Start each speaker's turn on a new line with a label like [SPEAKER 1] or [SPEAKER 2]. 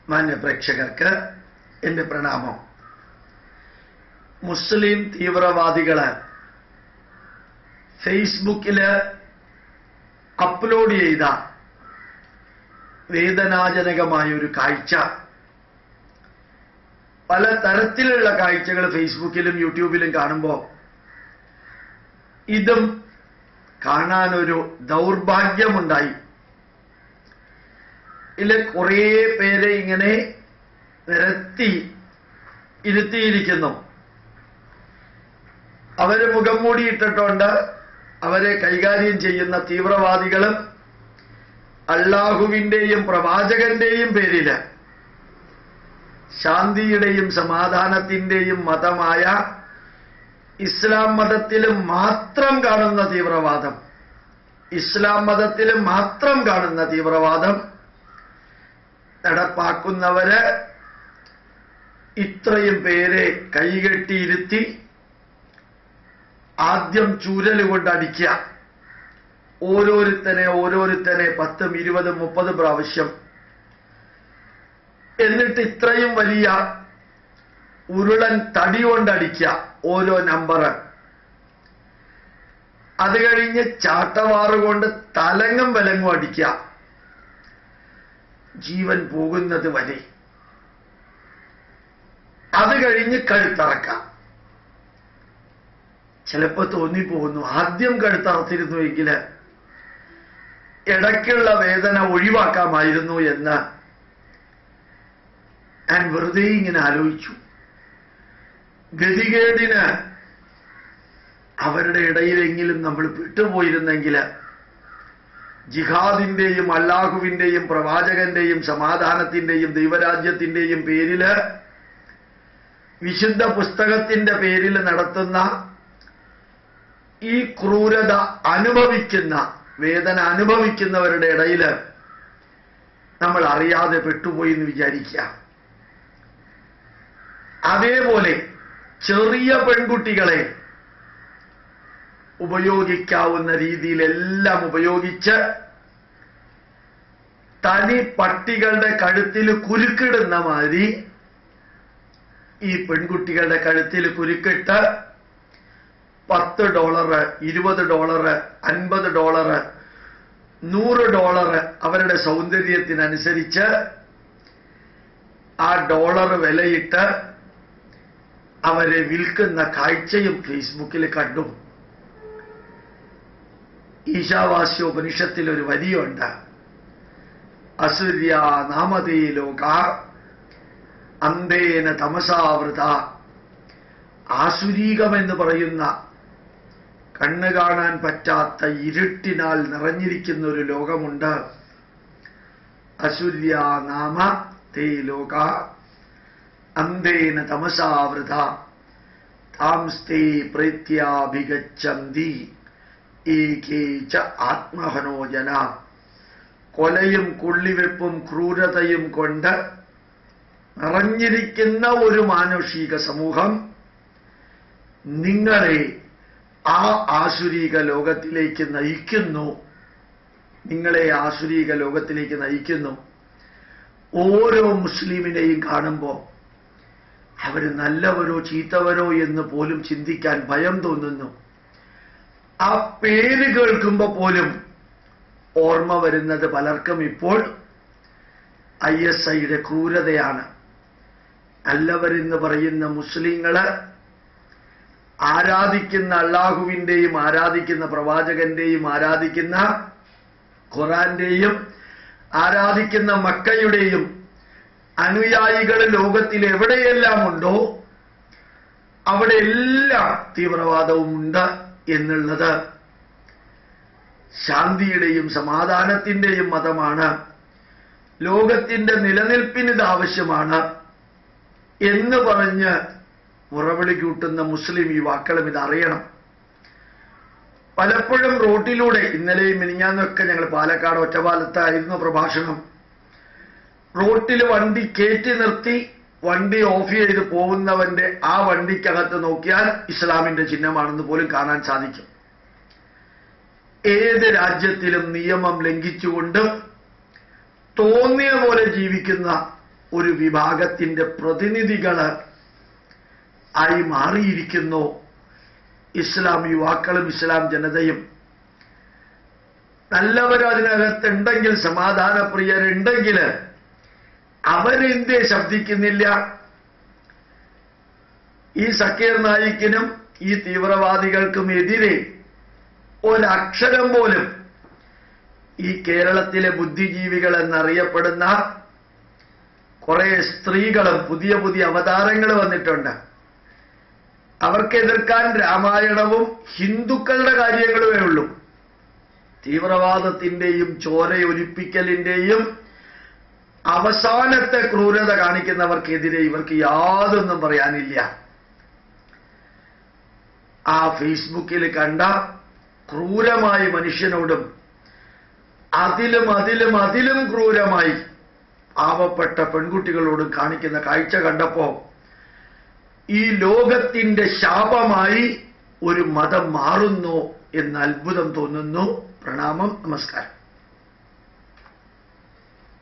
[SPEAKER 1] മാന്യ പ്രേക്ഷകർക്ക് എൻ്റെ പ്രണാമം. മുസ്ലിം തീവ്രവാദികള് ഫേസ്ബുക്കില് അപ്ലോഡ് ചെയ്ത വേദനാജനകമായ ഒരു കാഴ്ച, പല തരത്തിലുള്ള കാഴ്ചകൾ ഫേസ്ബുക്കിലും യൂട്യൂബിലും കാണുമ്പോൾ ഇതും കാണാനൊരു ദൗർഭാഗ്യമുണ്ടായി. ഇതിൽ കുറേ പേരെ ഇങ്ങനെ നിരത്തി ഇരുത്തിയിരിക്കുന്നു. അവര് മുഖം മൂടിയിട്ടിട്ടുണ്ട്. അവരെ കൈകാര്യം ചെയ്യുന്ന തീവ്രവാദികളും അല്ലാഹുവിന്റെയും പ്രവാചകന്റെയും പേരില് ശാന്തിയുടെയും സമാധാനത്തിന്റെയും മതമായ ഇസ്ലാം മതത്തിലും മാത്രം കാണുന്ന തീവ്രവാദം, ഇസ്ലാം മതത്തിലും മാത്രം കാണുന്ന തീവ്രവാദം നടപ്പാക്കുന്നവര് ഇത്രയും പേരെ കൈകെട്ടിയിരുത്തി ആദ്യം ചൂരലുകൊണ്ട് അടിക്കുക, ഓരോരുത്തനെ 10, 20, 30 പ്രാവശ്യം. എന്നിട്ട് ഇത്രയും വലിയ ഉരുളൻ തടി കൊണ്ടടിക്കുക ഓരോ നമ്പർ. അത് കഴിഞ്ഞ് ചാട്ടവാറുകൊണ്ട് തലങ്ങും വിലങ്ങും അടിക്കുക, ജീവൻ പോകുന്നത് വരെ. അത് കഴിഞ്ഞ് കഴുത്തറക്കാം. ചിലപ്പോ തോന്നിപ്പോകുന്നു, ആദ്യം കഴുത്തറത്തിരുന്നുവെങ്കിൽ ഇടയ്ക്കുള്ള വേദന ഒഴിവാക്കാമായിരുന്നു എന്ന് ഞാൻ വെറുതെ ഇങ്ങനെ ആലോചിച്ചു. ഗതികേടിന് അവരുടെ ഇടയിലെങ്കിലും നമ്മൾ പെട്ടുപോയിരുന്നെങ്കിൽ ജിഹാദിന്റെയും അല്ലാഹുവിന്റെയും പ്രവാചകന്റെയും സമാധാനത്തിന്റെയും ദൈവരാജ്യത്തിന്റെയും പേരില്, വിശുദ്ധ പുസ്തകത്തിന്റെ പേരിൽ നടത്തുന്ന ഈ ക്രൂരത അനുഭവിക്കുന്ന, വേദന അനുഭവിക്കുന്നവരുടെ ഇടയിൽ നമ്മൾ അറിയാതെ പെട്ടുപോയി എന്ന് വിചാരിക്കുക. അതേപോലെ ചെറിയ പെൺകുട്ടികളെ ഉപയോഗിക്കാവുന്ന രീതിയിലെല്ലാം ഉപയോഗിച്ച് തനി പട്ടികളുടെ കഴുത്തിൽ കുരുക്കിടുന്ന മാതിരി ഈ പെൺകുട്ടികളുടെ കഴുത്തിൽ കുരുക്കിട്ട് $10, $20, $50, $100 അവരുടെ സൗന്ദര്യത്തിനനുസരിച്ച് ആ ഡോളർ വിലയിട്ട് അവരെ വിൽക്കുന്ന കാഴ്ചയും ഫേസ്ബുക്കിൽ കണ്ടു. ഈശാവാസ്യോപനിഷത്തിൽ ഒരു വരിയുണ്ട്, അസുര്യ നാമതേ ലോക അന്ധേന തമസാവൃത. ആസുരീകമെന്ന് പറയുന്ന കണ്ണ് കാണാൻ പറ്റാത്ത ഇരുട്ടിനാൽ നിറഞ്ഞിരിക്കുന്ന ഒരു ലോകമുണ്ട്. അസുര്യ നാമ തേ ലോക അന്ധേന തമസാവൃത താംസ്തേ പ്രേത്യാഭിഗച്ഛന്തി ഏകേച ആത്മഹനോജന. കൊലയും കൊള്ളിവെപ്പും ക്രൂരതയും കൊണ്ട് നിറഞ്ഞിരിക്കുന്ന ഒരു മാനുഷിക സമൂഹം നിങ്ങളെ ആ ആസുരീക ലോകത്തിലേക്ക് നയിക്കുന്നു. നിങ്ങളെ ആസുരീക ലോകത്തിലേക്ക് നയിക്കുന്നു. ഓരോ മുസ്ലിമിനെയും കാണുമ്പോൾ അവര് നല്ലവരോ ചീത്തവരോ എന്ന് പോലും ചിന്തിക്കാൻ ഭയം തോന്നുന്നു. ആ പേര് കേൾക്കുമ്പോൾ പോലും ഓർമ്മ വരുന്നത് പലർക്കും ഇപ്പോൾ ISIയുടെ ക്രൂരതയാണ്. നല്ലവരെന്ന് പറയുന്ന മുസ്ലിങ്ങള് ആരാധിക്കുന്ന അല്ലാഹുവിന്റെയും ആരാധിക്കുന്ന പ്രവാചകന്റെയും ആരാധിക്കുന്ന ഖുർആന്റെയും ആരാധിക്കുന്ന മക്കയുടെയും അനുയായികൾ ലോകത്തിൽ എവിടെയെല്ലാം ഉണ്ടോ അവിടെ എല്ലാം തീവ്രവാദവും ഉണ്ട് എന്നുള്ളത് ശാന്തിയുടെയും സമാധാനത്തിന്റെയും മതമാണ്. ലോകത്തിന്റെ നിലനിൽപ്പിന് ഇത് ആവശ്യമാണ് എന്ന് പറഞ്ഞ് മുറവിളി കൂട്ടുന്ന മുസ്ലിം യുവാക്കളും ഇതറിയണം. പലപ്പോഴും റോട്ടിലൂടെ, ഇന്നലെയും മിനിഞ്ഞാന്നൊക്കെ ഞങ്ങൾ പാലക്കാട് ഒറ്റപ്പാലത്തായിരുന്നു പ്രഭാഷണം, റോട്ടിൽ വണ്ടി കയറ്റി നിർത്തി വണ്ടി ഓഫ് ചെയ്ത് പോകുന്നവന്റെ ആ വണ്ടിക്കകത്ത് നോക്കിയാൽ ഇസ്ലാമിന്റെ ചിഹ്നമാണെന്ന് പോലും കാണാൻ സാധിക്കും. ഏത് രാജ്യത്തിലും നിയമം ലംഘിച്ചുകൊണ്ട് തോന്നിയ പോലെ ജീവിക്കുന്ന ഒരു വിഭാഗത്തിന്റെ പ്രതിനിധികൾ ആയി മാറിയിരിക്കുന്നു ഇസ്ലാം യുവാക്കളും ഇസ്ലാം ജനതയും. നല്ലവരും അതിനകത്തുണ്ടെങ്കിൽ, സമാധാനപ്രിയരുണ്ടെങ്കിൽ അവരെന്തേ ശബ്ദിക്കുന്നില്ല? ഈ സക്കീർ നായിക്കിനും ഈ തീവ്രവാദികൾക്കും എതിരെ ഒരക്ഷരം പോലും ഈ കേരളത്തിലെ ബുദ്ധിജീവികൾ എന്നറിയപ്പെടുന്ന കുറെ സ്ത്രീകളും പുതിയ പുതിയ അവതാരങ്ങൾ വന്നിട്ടുണ്ട്. അവർക്ക് എതിർക്കാൻ രാമായണവും ഹിന്ദുക്കളുടെ കാര്യങ്ങളുമേ ഉള്ളൂ. തീവ്രവാദത്തിന്റെയും ചോരയൊലിപ്പിക്കലിന്റെയും അവസാനത്തെ ക്രൂരത കാണിക്കുന്നവർക്കെതിരെ ഇവർക്ക് യാതൊന്നും പറയാനില്ല. ആ ഫേസ്ബുക്കിൽ കണ്ട ക്രൂരമായി മനുഷ്യനോടും അതിലും ക്രൂരമായി പാവപ്പെട്ട പെൺകുട്ടികളോടും കാണിക്കുന്ന കാഴ്ച കണ്ടപ്പോ ഈ ലോകത്തിന്റെ ശാപമായി ഒരു മതം മാറുന്നു എന്ന് അത്ഭുതം തോന്നുന്നു. പ്രണാമം, നമസ്കാരം.